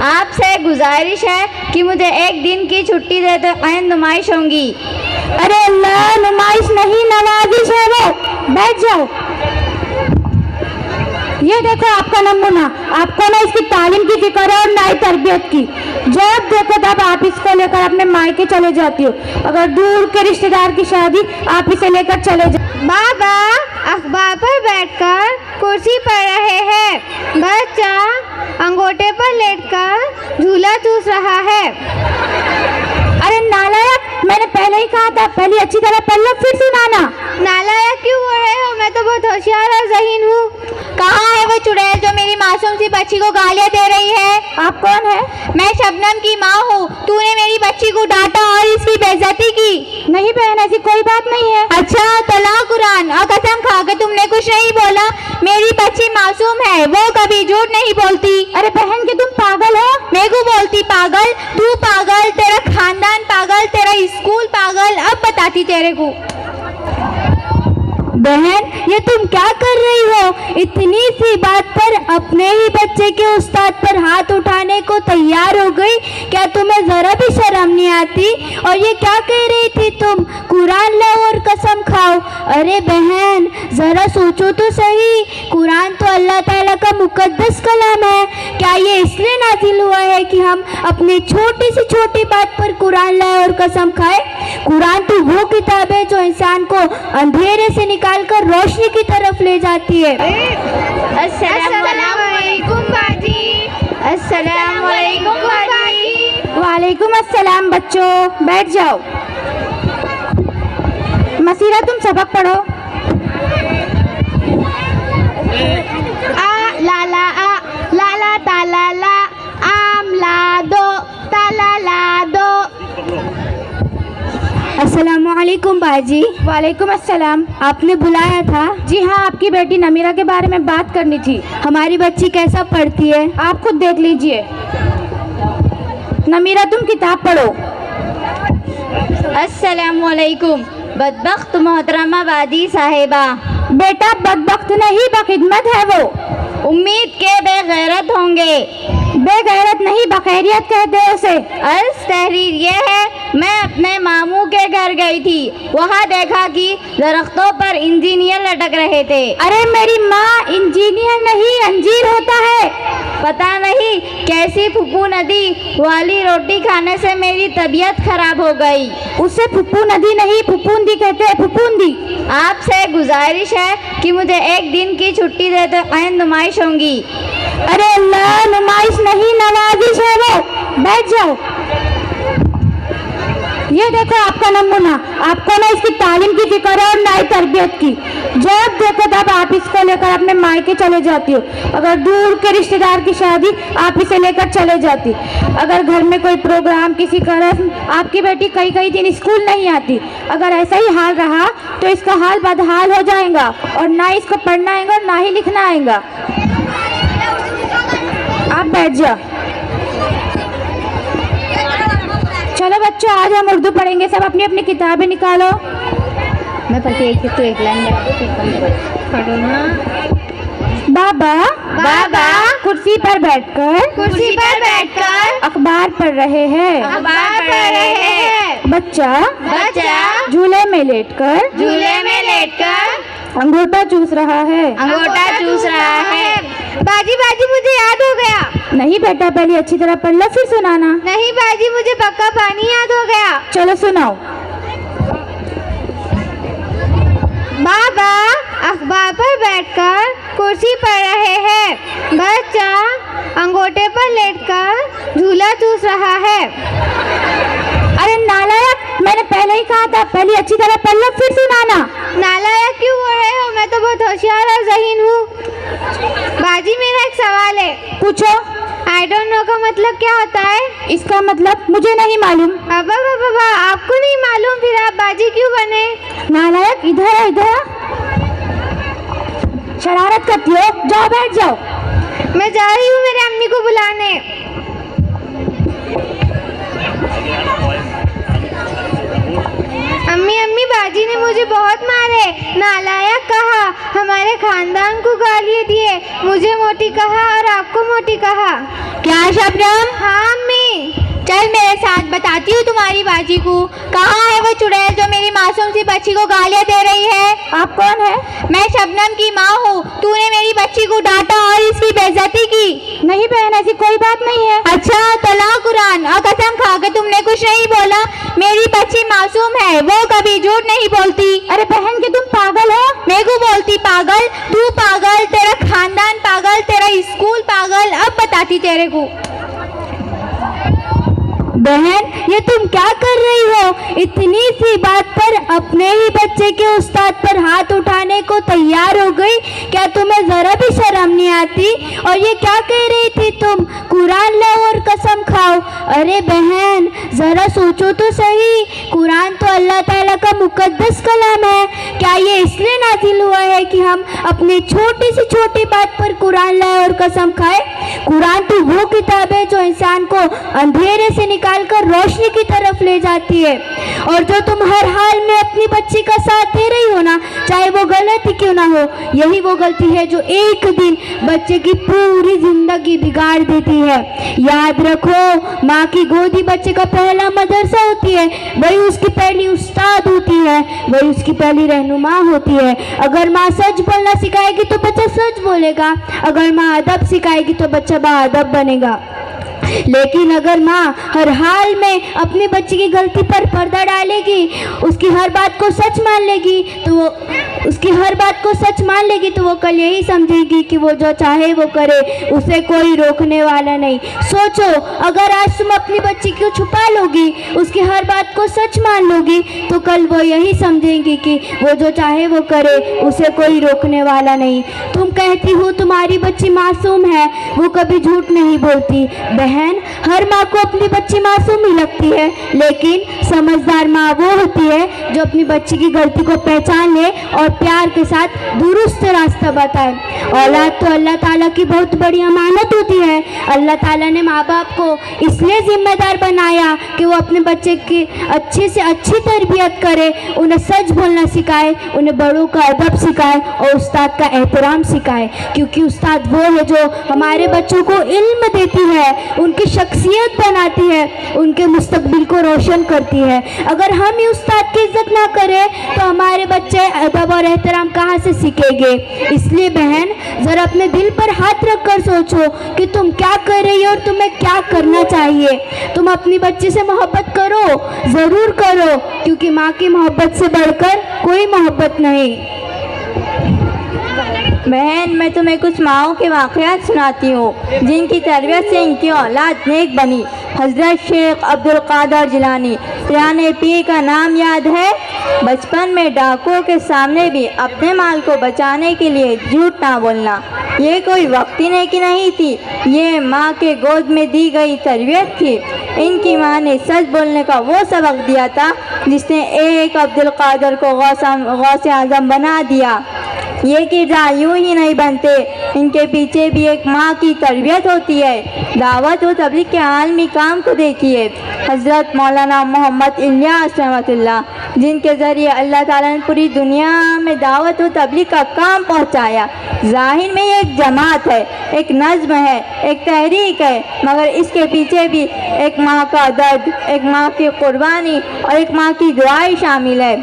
आपसे गुजारिश है कि मुझे एक दिन की छुट्टी दे तो आइंद नुमाइश होंगी। अरे अल्लाह, नुमाइश नहीं नवाजिश है वो। बैठ जाओ। ये देखो आपका नमूना। आपको ना इसकी तालीम की फिक्र है और ना ही तरबियत की। जब देखो तब आप इसको लेकर अपने मायके चले जाती हो। अगर दूर के रिश्तेदार की शादी, आप इसे लेकर चले जाओ। बाबा अखबार पर बैठकर कुर्सी पर रहे हैं। बच्चा अंगूठे पर लेटकर झूला चूस रहा है। अरे नालायक, मैंने पहले ही कहा था, पहले अच्छी तरह पढ़ लो फिर सुनाना। नालायक क्यों बोल रहे हो? मैं तो बहुत होशियार और ज़हीन हूँ। कहाँ है वो चुड़ैल जो मेरी मासूम सी बच्ची को गालियाँ दे रही है? आप कौन है? मैं शबनम की माँ हूँ। तूने मेरी बच्ची को डांटा और इसकी बेइज्जती की। नहीं बहन, ऐसी कोई बात नहीं है। अच्छा तो ला कुरान और कसम खा के तुमने कुछ नहीं बोला। मेरी बच्ची मासूम है, वो कभी झूठ नहीं बोलती। अरे बहन के तुम पागल हो? मैं को बोलती पागल? तू पागल, तेरा खानदान पागल, तेरा स्कूल पागल। अब बताती तेरे को। बहन ये तुम क्या कर रही हो? इतनी सी बात पर अपने ही बच्चे के उस्ताद पर हाथ उठाने को तैयार हो गई। क्या तुम्हें जरा भी शर्म नहीं आती? और ये क्या कह रही थी तुम? कुरान लाओ और कसम खाओ। अरे बहन जरा सोचो तो सही, कुरान तो अल्लाह ताला का मुकद्दस कलाम है। क्या ये इसलिए नाजिल हुआ है कि हम अपनी छोटी से छोटी बात पर कुरान लाए और कसम खाए? कुरान तो वो किताब है जो इंसान को अंधेरे से निकाल कर रोशनी की तरफ ले जाती है। अस्सलामुअलैकुम बाजी। अस्सलामुअलैकुम बाजी। वालेकुम अस्सलाम। बच्चों बैठ जाओ। मसीरा तुम सबक पढ़ो। आ ला ताला ला, आम ला दो, ताला ला दो। अस्सलामुअलैकुम बाजी। वालेकुम अस्सलाम। आपने बुलाया था? जी हाँ, आपकी बेटी नमीरा के बारे में बात करनी थी। हमारी बच्ची कैसा पढ़ती है आप खुद देख लीजिए। नमीरा तुम किताब पढ़ो। अस्सलामुअलैकुम बदबख्त मोहतरमा वादी साहिबा। बेटा बदबख्त नहीं, बखिदमत है वो। उम्मीद के बेगैरत होंगे। बेगैरत नहीं, बखैरियत कहते हैं उसे। अर्ज तहरीर ये है, मैं अपने मामू के घर गई थी। वहाँ देखा कि दरख्तों पर इंजीनियर लटक रहे थे। अरे मेरी माँ, इंजीनियर नहीं अंजीर होता है। पता नहीं कैसी फुप्पू नदी वाली रोटी खाने से मेरी तबीयत खराब हो गई। उसे फुप्पू नदी नहीं, फुप्पूंदी कहते हैं, फुप्पूंदी। आपसे गुजारिश है कि मुझे एक दिन की छुट्टी दे तो आइंद नुमाइश होंगी। अरे अल्लाह, नुमाइश नहीं नवाजिश है वो। बैठ जाओ। ये देखो आपका नमूना। आपको ना इसकी तालीम की फिक्र है और ना ही तरबियत की। जब देखो तब आप इसको लेकर अपने मायके चले जाती हो। अगर दूर के रिश्तेदार की शादी, आप इसे लेकर चले जाती। अगर घर में कोई प्रोग्राम, किसी का रस्म, आपकी बेटी कई कई दिन स्कूल नहीं आती। अगर ऐसा ही हाल रहा तो इसका हाल बदहाल हो जाएगा और ना इसको पढ़ना आएगा और ना ही लिखना आएगा। आप बैठ जाओ। चलो बच्चों, आज हम उर्दू पढ़ेंगे। सब अपनी अपनी किताबें निकालो। मैं पढ़ती एक लाइन पढ़ो ना। बाबा बाबा कुर्सी पर बैठकर अखबार पढ़ रहे हैं। अखबार पढ़ रहे हैं। बच्चा झूले में लेटकर अंगूठा चूस रहा है। बाजी मुझे याद हो गया। नहीं बेटा, पहले अच्छी तरह पढ़ लो फिर सुनाना। नहीं बाजी, मुझे पक्का पानी याद हो गया। चलो सुनाओ। बाबा अखबार पर बैठकर कुर्सी पर रहे हैं। बच्चा अंगूठे पर लेटकर झूला चूस रहा है। अरे नालायक, मैंने पहले ही कहा था, पहले अच्छी तरह पढ़ लो फिर सुनाना। नालायक क्यों बोल रहे हो? मैं तो बहुत होशियार और ज़हीन हूँ। बाजी मेरा एक सवाल है। पूछो। आई डोंट नो का मतलब क्या होता है? इसका मतलब मुझे नहीं मालूम। बाबा आपको नहीं मालूम, फिर आप बाजी क्यों बने? नालायक, इधर है, इधर। शरारत करती हो, जाओ बैठ जाओ। मैं जा रही हूँ मेरे अम्मी को बुलाने। अम्मी बाजी बाजी ने मुझे बहुत मारे, नालायक कहा, हमारे खानदान को गालियाँ दिए, मुझे मोटी कहा और आपको मोटी कहा। क्या शबनम? हाँ अम्मी। चल मेरे साथ, बताती हूँ तुम्हारी बाजी को। कहाँ है वो चुड़ैल जो मेरी मासूम सी बच्ची को गालियाँ दे रही है? आप कौन है? मैं शबनम की माँ हूँ। तूने मेरी बच्ची को डांटा और इसकी बेइज्जती की। नहीं बहन, ऐसी कोई बात नहीं है। अच्छा, तला कुरान और कसम खा के तुमने कुछ नहीं बोला। मेरी बच्ची मासूम है, वो कभी झूठ नहीं बोलती। अरे बहन कि तुम पागल हो? मैं को बोलती पागल? तू पागल, तेरा खानदान पागल, तेरा स्कूल पागल। अब बताती तेरे को। बहन, ये तुम क्या कर रही हो? इतनी सी बात पर अपने ही बच्चे के उस्ताद पर हाथ उठाने को तैयार हो गई। क्या तुम्हें जरा भी शर्म नहीं आती? और ये क्या कह रही थी तुम? कुरान लाओ और कसम खाओ। अरे बहन, जरा सोचो तो सही, कुरान तो अल्लाह ताला का मुकद्दस कलाम है। क्या ये इसलिए नाजिल हुआ है कि हम अपनी छोटी से छोटी बात पर कुरान लाए और कसम खाए? कुरान तो वो किताब है जो इंसान को अंधेरे से निकाल कर रोशनी की तरफ ले जाती है। और जो तुम हर हाल में अपनी बच्ची का साथ दे रही हो ना, चाहे वो गलत ही क्यों ना हो, यही वो गलती है जो एक दिन बच्चे की पूरी जिंदगी बिगाड़ देती है। याद रखो, माँ की गोदी बच्चे का पहला मदरसा होती है, वही उसकी पहली उस्ताद होती है, वही उसकी पहली रहनुमा होती है। अगर माँ सच बोलना सिखाएगी तो बच्चा सच बोलेगा, अगर माँ अदब सिखाएगी तो बच्चा बाअदब बनेगा। लेकिन अगर माँ हर हाल में अपनी बच्ची की गलती पर पर्दा डालेगी, उसकी हर बात को सच मान लेगी, तो वो कल यही समझेगी कि वो जो चाहे वो करे, उसे कोई रोकने वाला नहीं। सोचो, अगर आज तुम अपनी बच्ची को छुपा लोगी, उसकी हर बात को सच मान लोगी, तो कल वो यही समझेगी कि वो जो चाहे वो करे, उसे कोई रोकने वाला नहीं। तुम कहती हो तुम्हारी बच्ची मासूम है, वो कभी झूठ नहीं बोलती। बहन, हर माँ को अपनी बच्ची मासूम ही लगती है, लेकिन समझदार माँ वो होती है जो अपनी बच्ची की गलती को पहचान ले और प्यार के साथ दुरुस्त रास्ता बताए। औलाद तो अल्लाह ताला की बहुत बड़ी अमानत होती है। अल्लाह ताला ने माँ बाप को इसलिए जिम्मेदार बनाया कि वो अपने बच्चे की अच्छी से अच्छी तरबियत करे, उन्हें सच बोलना सिखाए, उन्हें बड़ों का अदब सिखाए और उस्ताद का एहतराम सिखाए। क्योंकि उस्ताद वो है जो हमारे बच्चों को इल्म देती है, उनकी शख्सियत बनाती है, उनके मुस्तकबिल को रोशन करती है। अगर हम ही उस्ताद की इज्जत ना करें तो हमारे बच्चे अदब और एहतराम कहाँ से सीखेंगे? इसलिए बहन, ज़रा अपने दिल पर हाथ रख कर सोचो कि तुम क्या कर रही हो और तुम्हें क्या करना चाहिए। तुम अपनी बच्ची से मोहब्बत करो, ज़रूर करो, क्योंकि माँ की मोहब्बत से बढ़कर कोई मोहब्बत नहीं। बहन, मैं तुम्हें कुछ माओं के वाक़यात सुनाती हूँ जिनकी तरबियत से इनकी औलाद नेक बनी। हज़रत शेख अब्दुल कादर जिलानी पिराने पीर का नाम याद है? बचपन में डाकुओं के सामने भी अपने माल को बचाने के लिए झूठ ना बोलना, ये कोई वक्ती नेकी नहीं थी, ये माँ के गोद में दी गई तरबियत थी। इनकी माँ ने सच बोलने का वो सबक दिया था जिसने एक अब्दुल कादर को गौसे आज़म बना दिया। ये किरदार यूँ ही नहीं बनते, इनके पीछे भी एक माँ की तरबियत होती है। दावत व तबलीग के आलमी काम को देखिए। हज़रत मौलाना मोहम्मद इलियास रहमतुल्लाह, जिनके ज़रिए अल्लाह ताला ने पूरी दुनिया में दावत व तबलीग का काम पहुँचाया। ज़ाहिर में ये एक जमात है, एक नज़्म है, एक तहरीक है, मगर इसके पीछे भी एक माँ का दर्द, एक माँ की कुर्बानी और एक माँ की दुआएं शामिल है।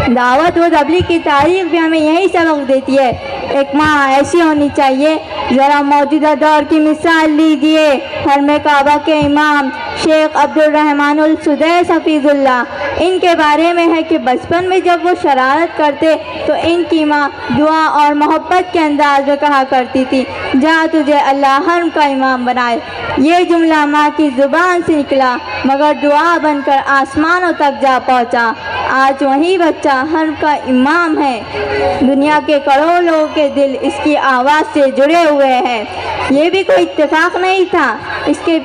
दावत व तबलीग की तारीख भी हमें यही सबक देती है। एक माँ ऐसी होनी चाहिए। ज़रा मौजूदा दौर की मिसाल लीजिए। हरम काबा के इमाम शेख अब्दुल रहमानुल सुदैस हफीज़ुल्लाह, इनके बारे में है कि बचपन में जब वो शरारत करते तो इनकी माँ दुआ और मोहब्बत के अंदाज में कहा करती थी, जा तुझे अल्लाह हरम का इमाम बनाए। ये जुमला माँ की ज़ुबान से निकला मगर दुआ बनकर आसमानों तक जा पहुँचा। आज वही बच्चा हरम का इमाम है। दुनिया के करोड़ों लोगों के दिल इसकी आवाज़ से जुड़े हुए हैं। ये भी कोई इत्तेफाक नहीं था। इसके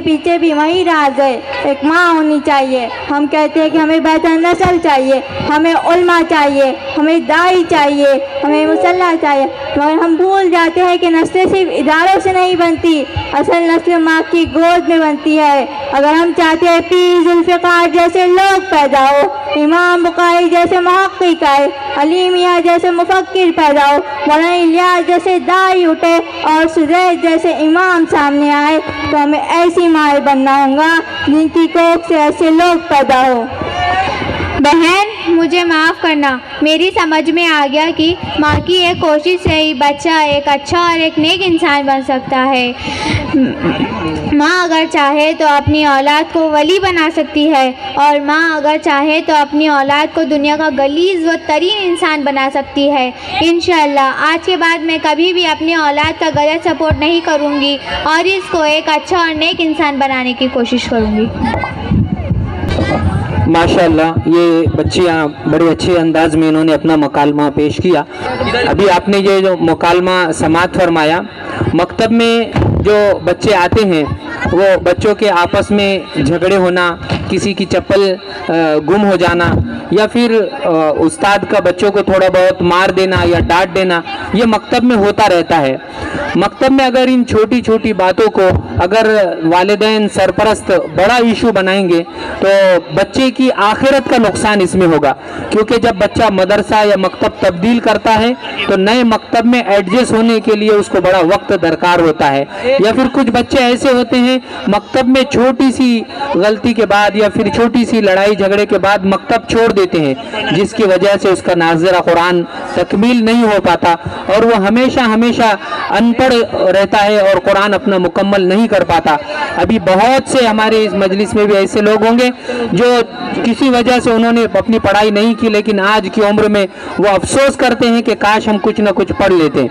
पीछे भी वही राज है। एक माँ होनी चाहिए। हम कहते हैं कि हमें बेहतर नस्ल चाहिए, हमें उल्मा चाहिए, हमें दाई चाहिए, हमें मुसल्ला चाहिए, मगर हम भूल जाते हैं कि नस्लें सिर्फ इदारों से नहीं बनती, असल नस्ल माँ की गोद में बनती है। अगर हम चाहते हैं पीर जुल्फ़िकार जैसे लोग पैदा हो, इमाम बुखारी जैसे मुहक्किक आए, अली मियाँ जैसे मुफक्किर पैदा हो, मौलाना इलियास जैसे दाई उठे और सुजैद जैसे इमाम सामने आए, तो हमें ऐसी माँ बनना होगा जिनकी कोख से ऐसे लोग पैदा हो। बहन, मुझे माफ़ करना, मेरी समझ में आ गया कि माँ की एक कोशिश से ही बच्चा एक अच्छा और एक नेक इंसान बन सकता है। माँ अगर चाहे तो अपनी औलाद को वली बना सकती है, और माँ अगर चाहे तो अपनी औलाद को दुनिया का गलीज़ व तरीन इंसान बना सकती है। इंशाअल्लाह आज के बाद मैं कभी भी अपनी औलाद का गलत सपोर्ट नहीं करूँगी और इसको एक अच्छा और नेक इंसान बनाने की कोशिश करूँगी। माशाल्लाह, ये बच्चियाँ बड़े अच्छे अंदाज में इन्होंने अपना मकालमा पेश किया। अभी आपने ये जो मकालमा समात फरमाया, मकतब में जो बच्चे आते हैं वो बच्चों के आपस में झगड़े होना, किसी की चप्पल गुम हो जाना, या फिर उस्ताद का बच्चों को थोड़ा बहुत मार देना या डांट देना, ये मकतब में होता रहता है। मकतब में अगर इन छोटी छोटी बातों को अगर वालिदैन सरपरस्त बड़ा इशू बनाएंगे तो बच्चे की आखिरत का नुकसान इसमें होगा, क्योंकि जब बच्चा मदरसा या मकतब तब्दील करता है तो नए मकतब में एडजस्ट होने के लिए उसको बड़ा वक्त दरकार होता है। या फिर कुछ बच्चे ऐसे होते हैं मकतब में छोटी सी गलती के बाद या फिर छोटी सी लड़ाई झगड़े के बाद मकतब छोड़ देते हैं, जिसकी वजह से उसका नाज़िरा कुरान तकमील नहीं हो पाता और वो हमेशा हमेशा अनपढ़ रहता है और कुरान अपना मुकम्मल नहीं कर पाता। अभी बहुत से हमारे इस मजलिस में भी ऐसे लोग होंगे जो किसी वजह से उन्होंने अपनी पढ़ाई नहीं की, लेकिन आज की उम्र में वो अफसोस करते हैं कि काश हम कुछ ना कुछ पढ़ लेते।